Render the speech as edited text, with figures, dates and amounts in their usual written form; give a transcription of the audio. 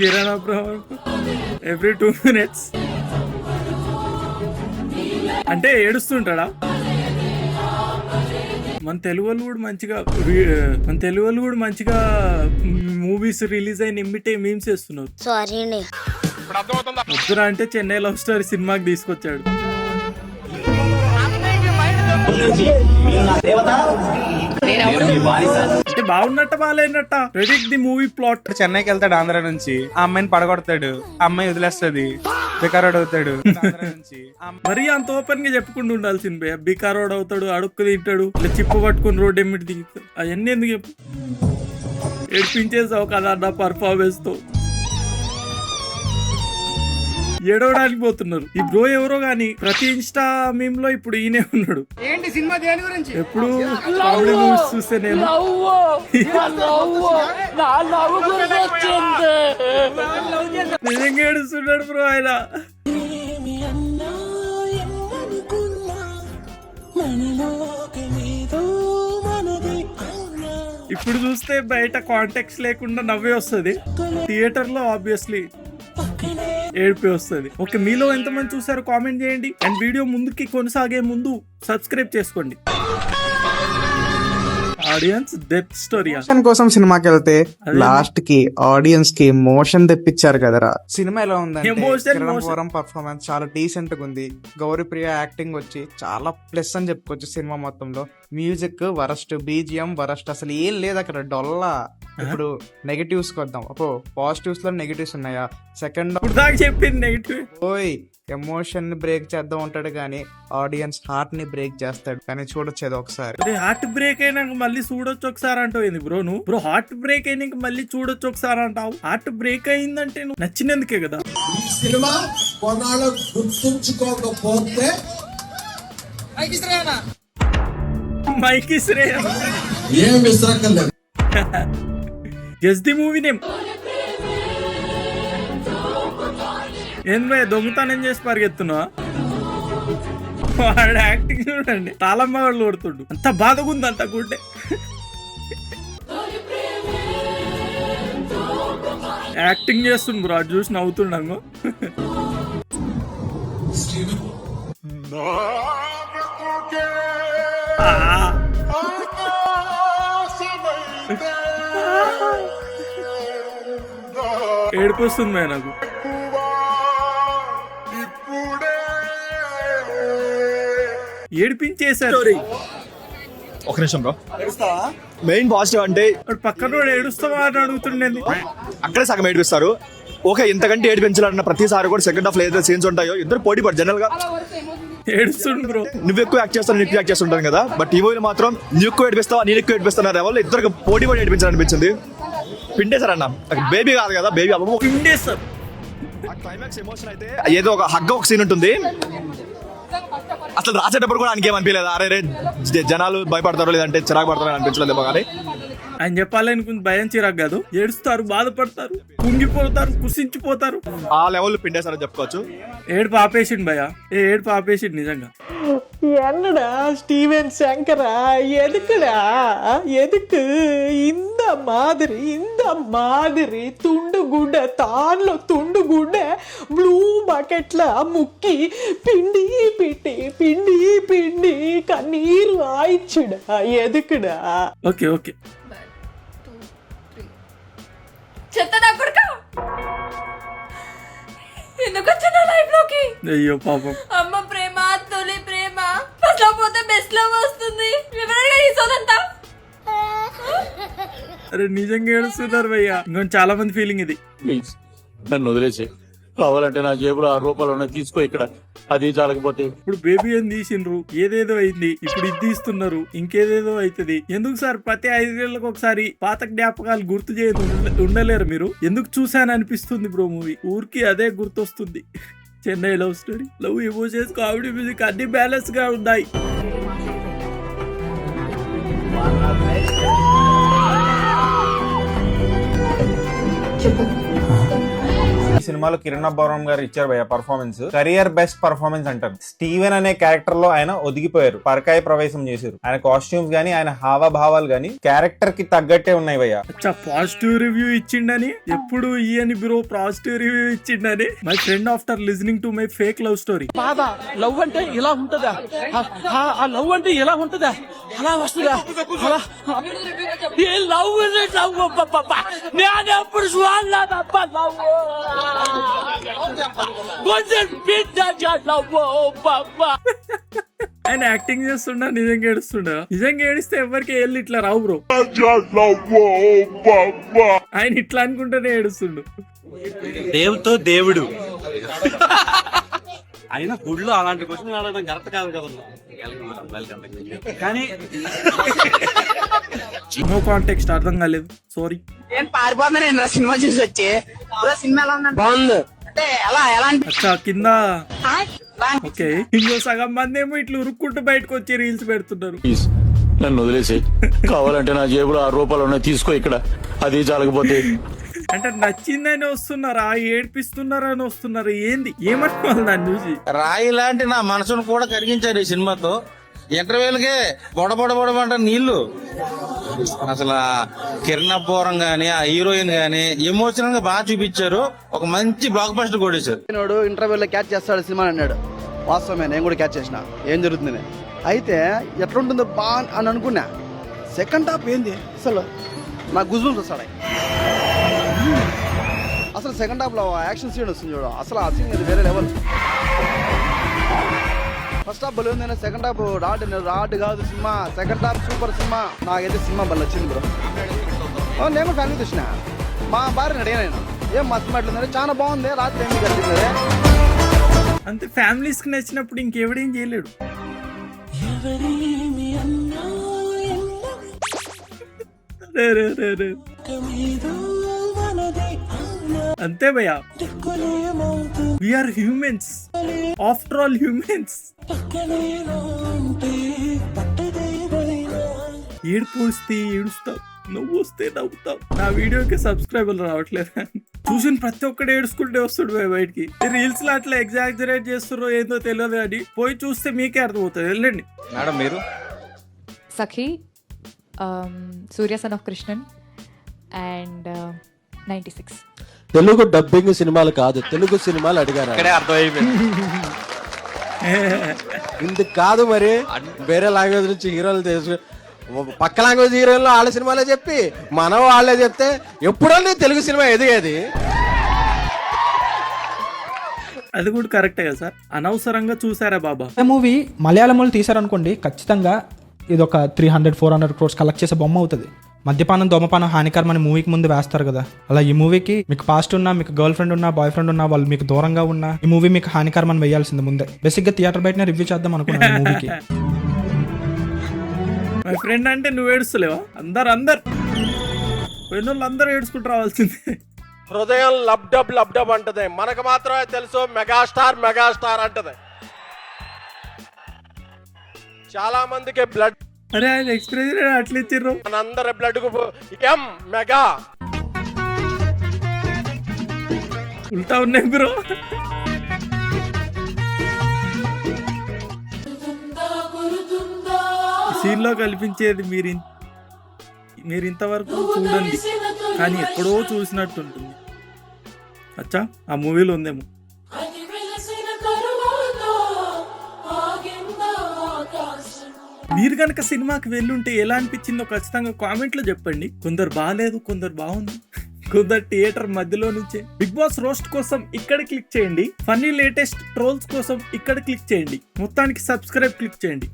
Kiran Abraham every 2 minutes అంటే ఏడుస్తుంటాడా? మన తెలుగు వాళ్ళు కూడా మంచిగా మూవీస్ రిలీజ్ అయిన ఇమ్మిటే మీమ్స్ చేస్తున్నారు. వద్దురా అంటే చెన్నై లవ్ స్టోరీ సినిమాకి తీసుకొచ్చాడు. అంటే బాగున్నట్ట బాగాలేనట్ట. Predict the movie plot. చెన్నైకి వెళ్తాడు ఆంధ్ర నుంచి, ఆ అమ్మాయిని పడగొడతాడు, ఆ అమ్మాయి వదిలేస్తుంది, బికారోడ్ అవుతాడు. మరీ అంత ఓపెన్ గా చెప్పకుండా ఉండాల్సింది భయ్య. బికారోడ్ అవుతాడు, అడుక్కు తింటాడు, ఇలా చిప్పు పట్టుకుని రోడ్ ఎమ్మిటి దిగుతాడు. అవన్నీ ఎందుకు చెప్పు? ఏడిపించేసావు కదా నా పర్ఫార్మెన్స్ తో. ఏడవడానికి పోతున్నారు. ఈ బ్రో ఎవరో గాని ప్రతి ఇన్స్టా మీమ్ లో ఇప్పుడు ఈయనే ఉన్నాడు. ఏంటి సినిమా దేని గురించి? ఎప్పుడు కామెడీ మూవీస్ చూస్తే నేను నిజంగా ఏడుస్తున్నాడు బ్రో ఆయన. ఇప్పుడు చూస్తే బయట కాంటాక్ట్స్ లేకుండా నవ్వే వస్తుంది. థియేటర్ లో ఆబ్వియస్లీ ఏడిపి వస్తుంది. ఓకే, మీలో ఎంతమంది చూసారో కామెంట్ చేయండి. అండ్ వీడియో ముందుకి కొనసాగే ముందు సబ్స్క్రైబ్ చేసుకోండి. ఆడియన్స్ డెత్ స్టోరీ కోసం సినిమాకి వెళ్తే లాస్ట్ కి ఆడియన్స్ కి మోషన్ తెప్పించారు కదరా. సినిమా ఎలా ఉందంటే పర్ఫార్మెన్స్ చాలా డీసెంట్ గా ఉంది. గౌరీప్రియ యాక్టింగ్ వచ్చి చాలా ప్లస్ అని చెప్పుకోవచ్చు సినిమా మొత్తంలో. మ్యూజిక్ వరస్ట్, బీజిఎం వరస్ట్, అసలు ఏం లేదు అక్కడ, డొల్లా. ఇప్పుడు నెగటివ్స్ కి వద్దాం. అపో పాజిటివ్స్ లో నెగటివ్స్ ఉన్నాయా? సెకండ్ చెప్పింది నెగటివ్. ఓయ్ ఎమోషన్ ని బ్రేక్ చేద్దాం ఉంటాడు కానీ ఆడియన్స్ హార్ట్ ని బ్రేక్ చేస్తాడు. కానీ చూడొచ్చేది ఒకసారి. హార్ట్ బ్రేక్ అయినాక మళ్ళీ చూడొచ్చు ఒకసారి అంటావు బ్రో నువ్వు. బ్రో హార్ట్ బ్రేక్ అయినాక మళ్ళీ చూడొచ్చు ఒకసారి అంటావు. హార్ట్ బ్రేక్ అయిందంటే నువ్వు నచ్చినందుకే కదా. సినిమా కొన్నాళ్ళు గుర్తుంచుకోకపోతే మైక్ ఇస్రే ఏం విసరక్కర్లేదు. Guess the movie name. ఏం భయ దొంగతనం చేసి పరిగెత్తున్నావా? వాడు యాక్టింగ్ చూడండి, తాళమ్మ వాళ్ళు కొడుతుండు. అంత బాధగా ఉంది అంత గుడ్డే. యాక్టింగ్ చేస్తుంది బ్రో, అది చూసి నవ్వుతుండము. ఏడుపు వస్తుంది మే నాకు. ఏడిపించేశారు. ఒక నిమిషం బ్రో. మెయిన్ పాజిటివ్ అంటే పక్కన ఏడుస్తావా అని అడుగుతుండేది. అక్కడే సగం ఏడిపిస్తారు. ఓకే, ఇంతకంటే ఏడిపించాలన్న ప్రతిసారి కూడా సెకండ్ హాఫ్ లో ఏదైతే సీన్స్ ఉంటాయో ఇద్దరు పోటీ పడు. జనరల్ గా ఏడుస్తుండు బ్రో. నువ్వు ఎక్కువ యాక్ట్ చేస్తావు, నేను ఎక్కువ యాక్ట్ చేస్తుంటాను కదా. బట్ ఈ మూవీలో మాత్రం నువ్వు ఎక్కువ ఏడిపిస్తావా, నేను ఎక్కువ ఏడిపిస్తున్నారు. ఎవరు ఇద్దరు పోటీ పడి ఏడిపించాలనిపించింది. పిండేశారన్న. బేబీ కాదు కదా, బేబీ అవ్వ పిండేశారు. క్లైమాక్స్ ఎమోషన్ అయితే ఏదో ఒక హగ్ ఒక సీన్ ఉంటుంది. అసలు రాసేటప్పుడు కూడా ఆయనకి ఏమనిపించలేదు. అరే జనాలు భయపడతారో లేదంటే చిరాకు పడతారో అనిపించలేదేమో. కానీ ఆయన చెప్పాలనుకుంది భయం చిరాకు కాదు. ఏడుస్తారు, బాధపడతారు, కుంగిపోతారు, కుసించిపోతారు. ఆ లెవెల్ పిండేశారని చెప్పుకోవచ్చు. ఏడుపు ఆపేసిండు భయ. ఏడుపు ఆపేసిండు నిజంగా. என்னடா ஸ்டீவன் சங்கரா, எதுக்குடா எதுக்கு இந்த மாதிரி తుండు గుడ్డ తాన్లో తుండు గుడ్డ బ్లూ బకెట్ల ముక్కి పిండి పిండి కన్నీరు ఆయిచ్చుడా ఎదుకుడా? Okay okay. ఎందుకు వచ్చిన లైఫ్ లోకి? అయ్యో పాపం. అమ్మ ప్రేమ, తొలి ప్రేమ, ఫస్ట్ లో పోతే బెస్ట్ లో వస్తుంది. వివరంగా తీసుకోదంతా. అరే నిజంగా ఏడుస్తున్నారు భయ్యా. ఇంకొంచెం చాలా మంది ఫీలింగ్ ఇది. ప్లీజ్ నన్ను వదిలేసే. కావాలంటే నా జేబులో 6 రూపాయలు ఉన్నాయి, తీసుకో. ఇక్కడ అది చాలకపోతే ఇప్పుడు బేబీ అని తీసిండ్రు, ఏదేదో అయింది. ఇప్పుడు ఇది తీస్తున్నారు, ఇంకేదేదో అవుతుంది. ఎందుకు సార్ ప్రతి 5 ఏళ్ళకి ఒకసారి పాత జ్ఞాపకాలు గుర్తు చేయదు ఉండలేరు మీరు? ఎందుకు చూసాను అనిపిస్తుంది బ్రో మూవీ. ఊరికి అదే గుర్తొస్తుంది. Chennai love story, love emotions, comedy, music అన్ని బ్యాలెన్స్ గా ఉన్నాయి. ఈ సినిమా సినిమాలో కిరణ్ అబ్బవరం గారు ఇచ్చారు భయ్య పర్ఫార్మెన్స్, కెరియర్ బెస్ట్ పర్ఫార్మెన్స్ అంటారు. స్టీవెన్ అనే క్యారెక్టర్ లో ఆయన ఒదిగిపోయారు, పరకాయ ప్రవేశం చేశారు. ఆయన కాస్ట్యూమ్స్ గానీ ఆయన హావభావాలు గానీ క్యారెక్టర్ కి తగ్గట్టే ఉన్నాయి భయ్య. అచ్చా పాజిటివ్ రివ్యూ ఇచ్చిండని ఎప్పుడు ఇయని బ్రో పాజిటివ్ రివ్యూ ఇచ్చిండని. My friend after listening to my fake love story. బాబా లవ్ అంటే ఇలా ఉంటదా, ఆ లవ్ అంటే ఇలా ఉంటదా, అలా వస్తుందా, అలా ఏ లవ్ నేను ఎప్పుడు చూడలేదప్ప లవ్ కొంచెం లవ్ బాబా. ఆయన యాక్టింగ్ చేస్తుండ నిజంగా ఏడుస్తుండ. నిజంగా ఏడిస్తే ఎవరికి వెళ్ళి ఇట్లా రావు బ్రో. ఆయన ఇట్లా అనుకుంటేనే ఏడుస్తుండు. దేవుతో దేవుడు అయినా గుడిలో అలాంటి క్వశ్చన్ అడగడం కరెక్ట్ కాదు కదా. కానీ నో కాంటెక్స్ట్ అర్థం కాలేదు, సారీ. నేను పారిపోతున్నా సినిమా చూసి వచ్చి సినిమా ఎలా ఉందంటే బాగుంది అంటే ఎలా అచ్చా కింద ఓకే. ఇంకో సగం మంది ఏమో ఇట్లా ఉరుక్కుంటూ బయటకు వచ్చి రీల్స్ పెడుతున్నారు. ప్లీజ్ నన్ను వదిలేసి, కావాలంటే నా జేబులో 6 రూపాయలు ఉన్నాయి తీసుకో ఇక్కడ, అది చాలకపోతే. అంటే నచ్చిందని వస్తున్నారా, ఏడిపిస్తున్నారా అని వస్తున్నారు, ఏంది ఏమనుకోవాలి దాన్ని చూసి? రాయి లాంటి నా మనసును కూడా కరిగించారు ఈ సినిమాతో. ఇంటర్వ్యూలకే బొడబొడబొడమంట నీళ్లు. అసలు కిరణ్ అబ్బవరం గానీ ఆ హీరోయిన్ గానీ ఎమోషనల్ గా బాగా చూపించారు. ఒక మంచి బ్లాక్ బస్టర్ కొట్టేశారు. ఇంటర్వ్యూలో క్యాచ్ చేస్తాడు సినిమా అన్నాడు. వాస్తవమే, నేను కూడా క్యాచ్ చేసిన ఏం జరుగుతుంది అయితే ఎట్లుంటుందో బా అని అనుకున్నా. సెకండ్ హాఫ్ ఏంది అసలు నాకు గుజులు వస్తాడు. అసలు సెకండ్ హాఫ్ లో యాక్షన్ సీన్ వస్తుంది చూడ, అసలు ఆ సీన్ అది వేరే లెవెల్. ఫస్ట్ హాఫ్ బలి ఉంది, సెకండ్ హాఫ్ రాడ్ కాదు cinema. Second half super cinema. నాకైతే సినిమా బలి వచ్చింది బ్రో. నేను కూడా ఫ్యామిలీ చూసిన, మా భార్యని అడిగాను నేను ఏం మా సినిమా ఎట్లుందంటే చాలా బాగుంది, రాత్రి ఏమి కలిసింది అంతే. ఫ్యామిలీస్ కి నచ్చినప్పుడు ఇంకెవడేం చేయలేడు. అంతే భయ్యా, we are humans, after all humans. ఏడుపు వస్తే ఏడుస్తావు, నవ్వు వస్తే నవ్వుతావు. నా వీడియోకి సబ్స్క్రైబర్లు రావట్లేదు. చూసిన ప్రతి ఒక్కడు ఏడుచుకుంటే వస్తుడు బయటికి. రీల్స్ లో అట్లా ఎగ్జాజరేట్ చేస్తుర్రో ఏందో తెలియదు అని పోయి చూస్తే మీకే అర్థమవుతుంది. వెళ్ళండి మేడం మీరు. Sakhi, Surya son of Krishnan and 96. Telugu dubbing సినిమాలు కాదు, తెలుగు సినిమాలు అడిగారు. ఇందుకు కాదు మరి వేరే లాంగ్వేజ్ నుంచి హీరోలు తెలుసు, పక్క లాంగ్వేజ్ హీరోలు వాళ్ళ సినిమాలే చెప్పి మనం వాళ్ళే చెప్తే ఎప్పుడో తెలుగు సినిమా ఎదిగేది. అది కూడా కరెక్టే కదా సార్. అనవసరంగా చూసారా బాబా. మూవీ మలయాళంలో తీసారనుకోండి, ఖచ్చితంగా ఇది ఒక 300-400 crores కలెక్ట్ చేసే బొమ్మ అవుతుంది. మద్యపానం ధూమపానం హానికరం అని మూవీకి ముందు వేస్తారు కదా, అలా ఈ మూవీకి మీకు పాస్ట్ ఉన్నా, మీకు గర్ల్ ఫ్రెండ్ ఉన్నా, బాయ్ ఫ్రెండ్ ఉన్నా, వాళ్ళు మీకు దూరంగా ఉన్నా ఈ మూవీ మీకు హానికరం అని వేయాల్సింది ముందే. బేసిక్ గా థియేటర్ బయటనే రివ్యూ చేద్దాం అనుకున్నాను మూవీకి. మై ఫ్రెండ్ అంటే నువ్వు ఏడుస్తలేవా? అందరు పోయిన వాళ్ళు అందరూ ఏడుచుకుంటూ రావాల్సిందే. హృదయం లబ్డబ్ అంటది, మనకు మాత్రమే తెలుసు మెగాస్టార్ అంటది. చాలా మందికి బ్లడ్, అరే ఆయన ఎక్స్ప్రెషన్ అట్లా ఇచ్చిర్రు. అందరి బ్లడ్ ఎం మెగా ఉల్టా ఉన్నాయి బ్రో. సీన్ లో కల్పించేది మీరు ఇంతవరకు చూడండి, కానీ ఎక్కడో చూసినట్టుంటుంది. అచ్చా ఆ మూవీలో ఉందేమో. మీరు కనుక సినిమాకి వెళ్ళుంటే ఎలా అనిపించిందో ఖచ్చితంగా కామెంట్ లో చెప్పండి. కొందరు బాగాలేదు, కొందరు బాగుంది, కొందరు థియేటర్ మధ్యలో నుంచే. బిగ్ బాస్ రోస్ట్ కోసం ఇక్కడ క్లిక్ చేయండి, ఫన్నీ లేటెస్ట్ ట్రోల్స్ కోసం ఇక్కడ క్లిక్ చేయండి, మొత్తానికి సబ్స్క్రైబ్ క్లిక్ చేయండి.